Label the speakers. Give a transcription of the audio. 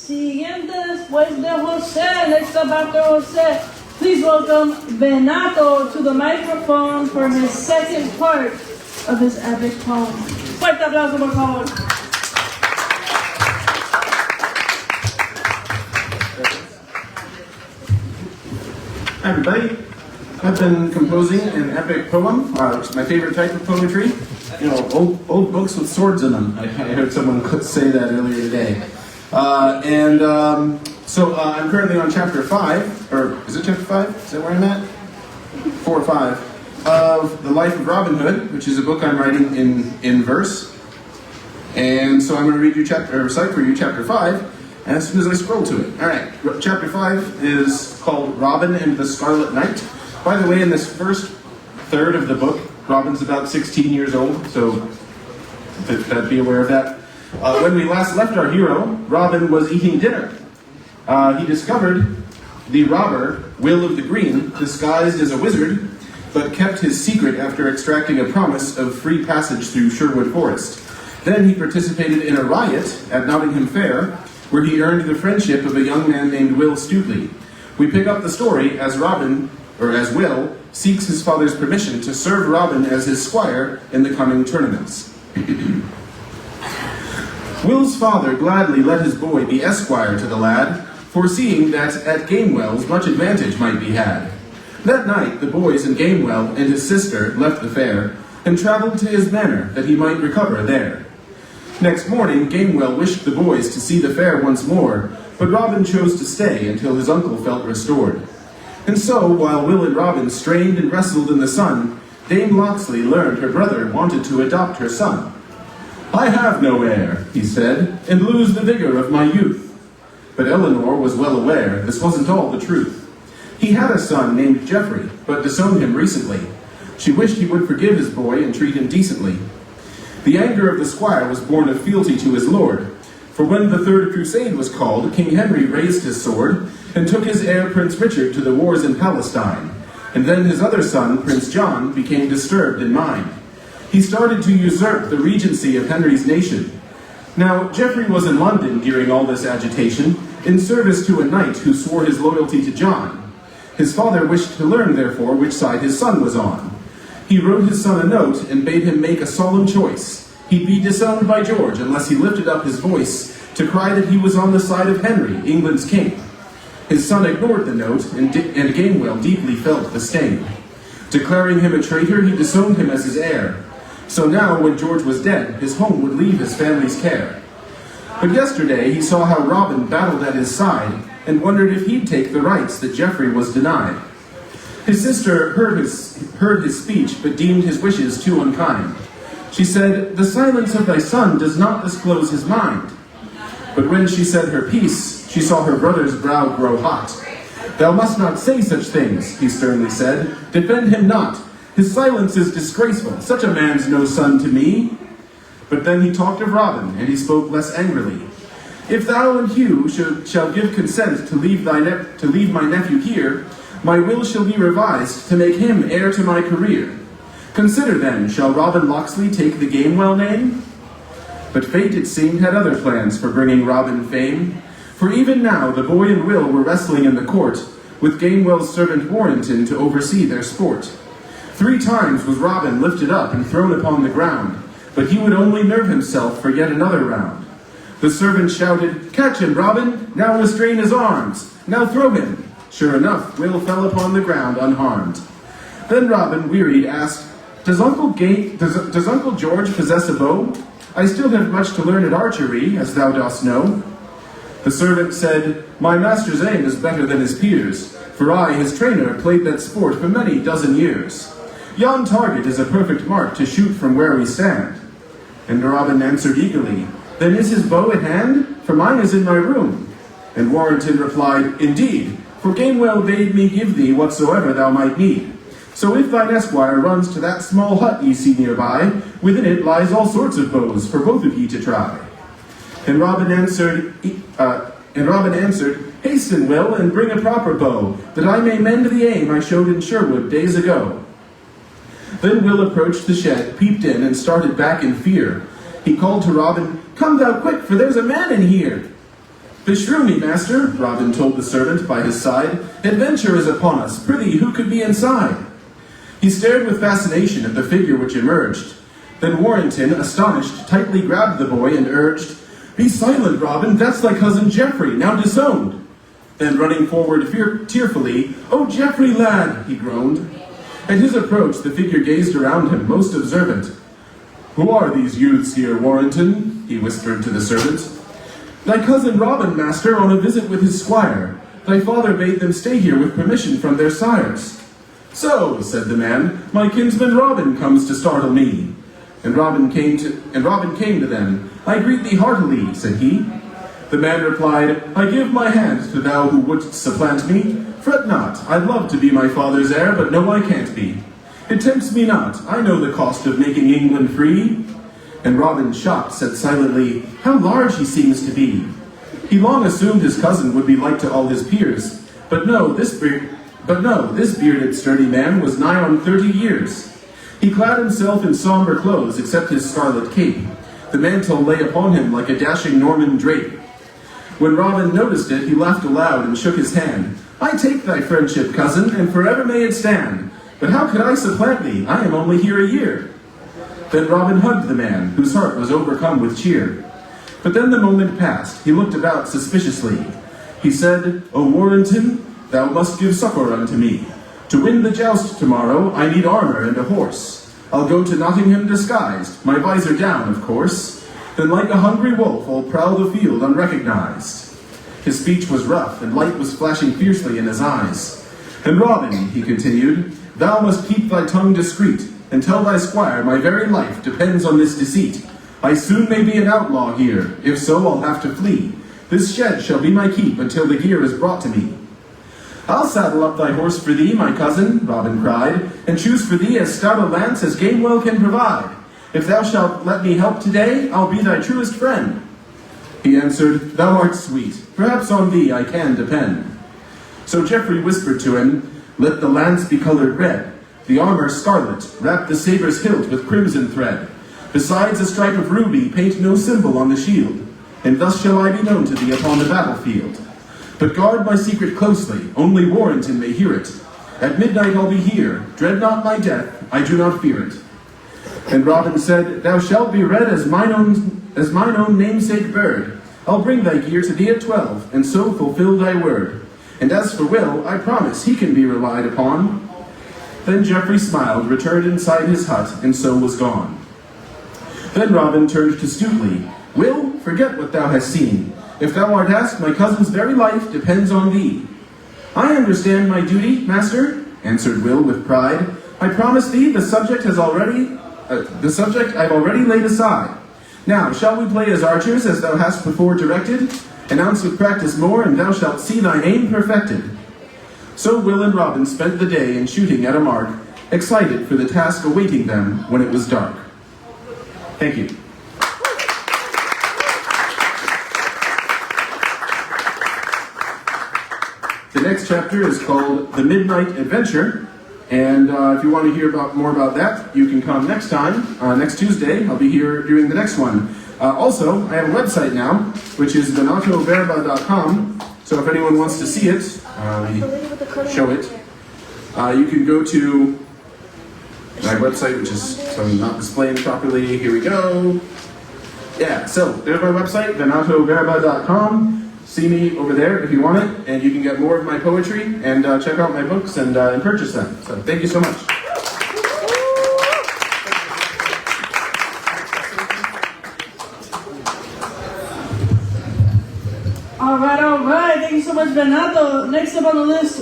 Speaker 1: Siguiente después de José, next up after José, please welcome Benato to the microphone for his second part of his epic poem. Fuerte aplauso, por favor.
Speaker 2: Hi everybody. I've been composing an epic poem, which is my favorite type of poetry. You know, old books with swords in them. I heard someone say that earlier today. So I'm currently on chapter 5, or is it chapter 5? Is that where I'm at? 4 or 5, of The Life of Robin Hood, which is a book I'm writing in verse. And so I'm going to recite for you chapter 5, as soon as I scroll to it. Alright, chapter 5 is called Robin and the Scarlet Knight. By the way, in this first third of the book, Robin's about 16 years old, so be aware of that. When we last left our hero, Robin was eating dinner. He discovered the robber, Will of the Green, disguised as a wizard, but kept his secret after extracting a promise of free passage through Sherwood Forest. Then he participated in a riot at Nottingham Fair, where he earned the friendship of a young man named Will Stuteley. We pick up the story as Will seeks his father's permission to serve Robin as his squire in the coming tournaments. Will's father gladly let his boy be esquire to the lad, foreseeing that at Gamewells much advantage might be had. That night the boys and Gamewell and his sister left the fair, and travelled to his manor that he might recover there. Next morning Gamewell wished the boys to see the fair once more, but Robin chose to stay until his uncle felt restored. And so, while Will and Robin strained and wrestled in the sun, Dame Locksley learned her brother wanted to adopt her son. "I have no heir," he said, "and lose the vigor of my youth." But Eleanor was well aware this wasn't all the truth. He had a son named Geoffrey, but disowned him recently. She wished he would forgive his boy and treat him decently. The anger of the squire was born of fealty to his lord, for when the Third Crusade was called, King Henry raised his sword and took his heir Prince Richard to the wars in Palestine, and then his other son, Prince John, became disturbed in mind. He started to usurp the regency of Henry's nation. Now, Geoffrey was in London during all this agitation, in service to a knight who swore his loyalty to John. His father wished to learn, therefore, which side his son was on. He wrote his son a note and bade him make a solemn choice. He'd be disowned by George unless he lifted up his voice to cry that he was on the side of Henry, England's king. His son ignored the note, and Gamewell deeply felt the stain. Declaring him a traitor, he disowned him as his heir. So now, when George was dead, his home would leave his family's care. But yesterday he saw how Robin battled at his side, and wondered if he'd take the rights that Geoffrey was denied. His sister heard his speech, but deemed his wishes too unkind. She said, "The silence of thy son does not disclose his mind." But when she said her piece, she saw her brother's brow grow hot. "Thou must not say such things," he sternly said. "Defend him not. His silence is disgraceful. Such a man's no son to me." But then he talked of Robin, and he spoke less angrily. "If thou and Hugh shall give consent to leave my nephew here, my will shall be revised to make him heir to my career. Consider then, shall Robin Locksley take the Gamewell name?" But fate, it seemed, had other plans for bringing Robin fame. For even now the boy and Will were wrestling in the court, with Gamewell's servant Warrington to oversee their sport. 3 times was Robin lifted up and thrown upon the ground, but he would only nerve himself for yet another round. The servant shouted, "Catch him, Robin! Now restrain his arms! Now throw him!" Sure enough, Will fell upon the ground unharmed. Then Robin, wearied, asked, Does Uncle George possess a bow? I still have much to learn at archery, as thou dost know." The servant said, "My master's aim is better than his peers, for I, his trainer, played that sport for many dozen years. Yon target is a perfect mark to shoot from where we stand." And Robin answered eagerly, "Then is his bow at hand? For mine is in my room." And Warrington replied, "Indeed, for Gamewell bade me give thee whatsoever thou might need. So if thine esquire runs to that small hut ye see nearby, within it lies all sorts of bows for both of ye to try." And Robin answered, "Hasten, Will, and bring a proper bow, that I may mend the aim I showed in Sherwood days ago." Then Will approached the shed, peeped in, and started back in fear. He called to Robin, "Come thou quick, for there's a man in here." Beshrew me, master, Robin told the servant by his side. Adventure is upon us. Prithee, who could be inside? He stared with fascination at the figure which emerged. Then Warrington, astonished, tightly grabbed the boy and urged, Be silent, Robin, that's thy cousin Geoffrey, now disowned. Then running forward tearfully, Oh, Geoffrey, lad, he groaned. At his approach, the figure gazed around him, most observant. Who are these youths here, Warrington? He whispered to the servant. Thy cousin Robin, master, on a visit with his squire. Thy father bade them stay here with permission from their sires. So, said the man, my kinsman Robin comes to startle me. And Robin came to them. I greet thee heartily, said he. The man replied, I give my hand to thou who wouldst supplant me. Fret not, I'd love to be my father's heir, but no, I can't be. It tempts me not, I know the cost of making England free. And Robin, shocked, said silently, How large he seems to be. He long assumed his cousin would be like to all his peers. But no, this bearded sturdy man was nigh on 30 years. He clad himself in somber clothes, except his scarlet cape. The mantle lay upon him like a dashing Norman drape. When Robin noticed it, he laughed aloud and shook his hand. I take thy friendship, cousin, and forever may it stand. But how could I supplant thee? I am only here a year. Then Robin hugged the man, whose heart was overcome with cheer. But then the moment passed. He looked about suspiciously. He said, O Warrington, thou must give succor unto me. To win the joust tomorrow, I need armor and a horse. I'll go to Nottingham disguised, my visor down, of course. Then like a hungry wolf, I'll prowl the field unrecognized. His speech was rough, and light was flashing fiercely in his eyes. And Robin, he continued, thou must keep thy tongue discreet, and tell thy squire my very life depends on this deceit. I soon may be an outlaw here, if so I'll have to flee. This shed shall be my keep until the gear is brought to me. I'll saddle up thy horse for thee, my cousin, Robin cried, and choose for thee as stout a lance as Gamewell can provide. If thou shalt let me help today, I'll be thy truest friend. He answered, Thou art sweet, perhaps on thee I can depend. So Geoffrey whispered to him, Let the lance be colored red, the armor scarlet, wrap the sabre's hilt with crimson thread. Besides a stripe of ruby, paint no symbol on the shield, and thus shall I be known to thee upon the battlefield. But guard my secret closely, only Warrington may hear it. At midnight I'll be here, dread not my death, I do not fear it. And Robin said, Thou shalt be read as mine own namesake bird. I'll bring thy gear to thee at 12, and so fulfill thy word. And as for Will, I promise he can be relied upon. Then Geoffrey smiled, returned inside his hut, and so was gone. Then Robin turned to Stuteley. Will, forget what thou hast seen. If thou art asked, my cousin's very life depends on thee. I understand my duty, master, answered Will with pride. I promise thee the subject I've already laid aside. Now, shall we play as archers, as thou hast before directed? An ounce of practice more, and thou shalt see thine aim perfected. So Will and Robin spent the day in shooting at a mark, excited for the task awaiting them when it was dark. Thank you. The next chapter is called The Midnight Adventure, and if you want to hear more about that, you can come next time, next Tuesday. I'll be here doing the next one. Also, I have a website now, which is venatoverba.com, so if anyone wants to see it, show it, you can go to my website, which is, so I'm not displaying properly. Here we go. Yeah, so there's my website, venatoverba.com. See me over there if you want it, and you can get more of my poetry and check out my books and purchase them. So thank you so much.
Speaker 1: All right. Thank you so much, Venato. Next up on the list,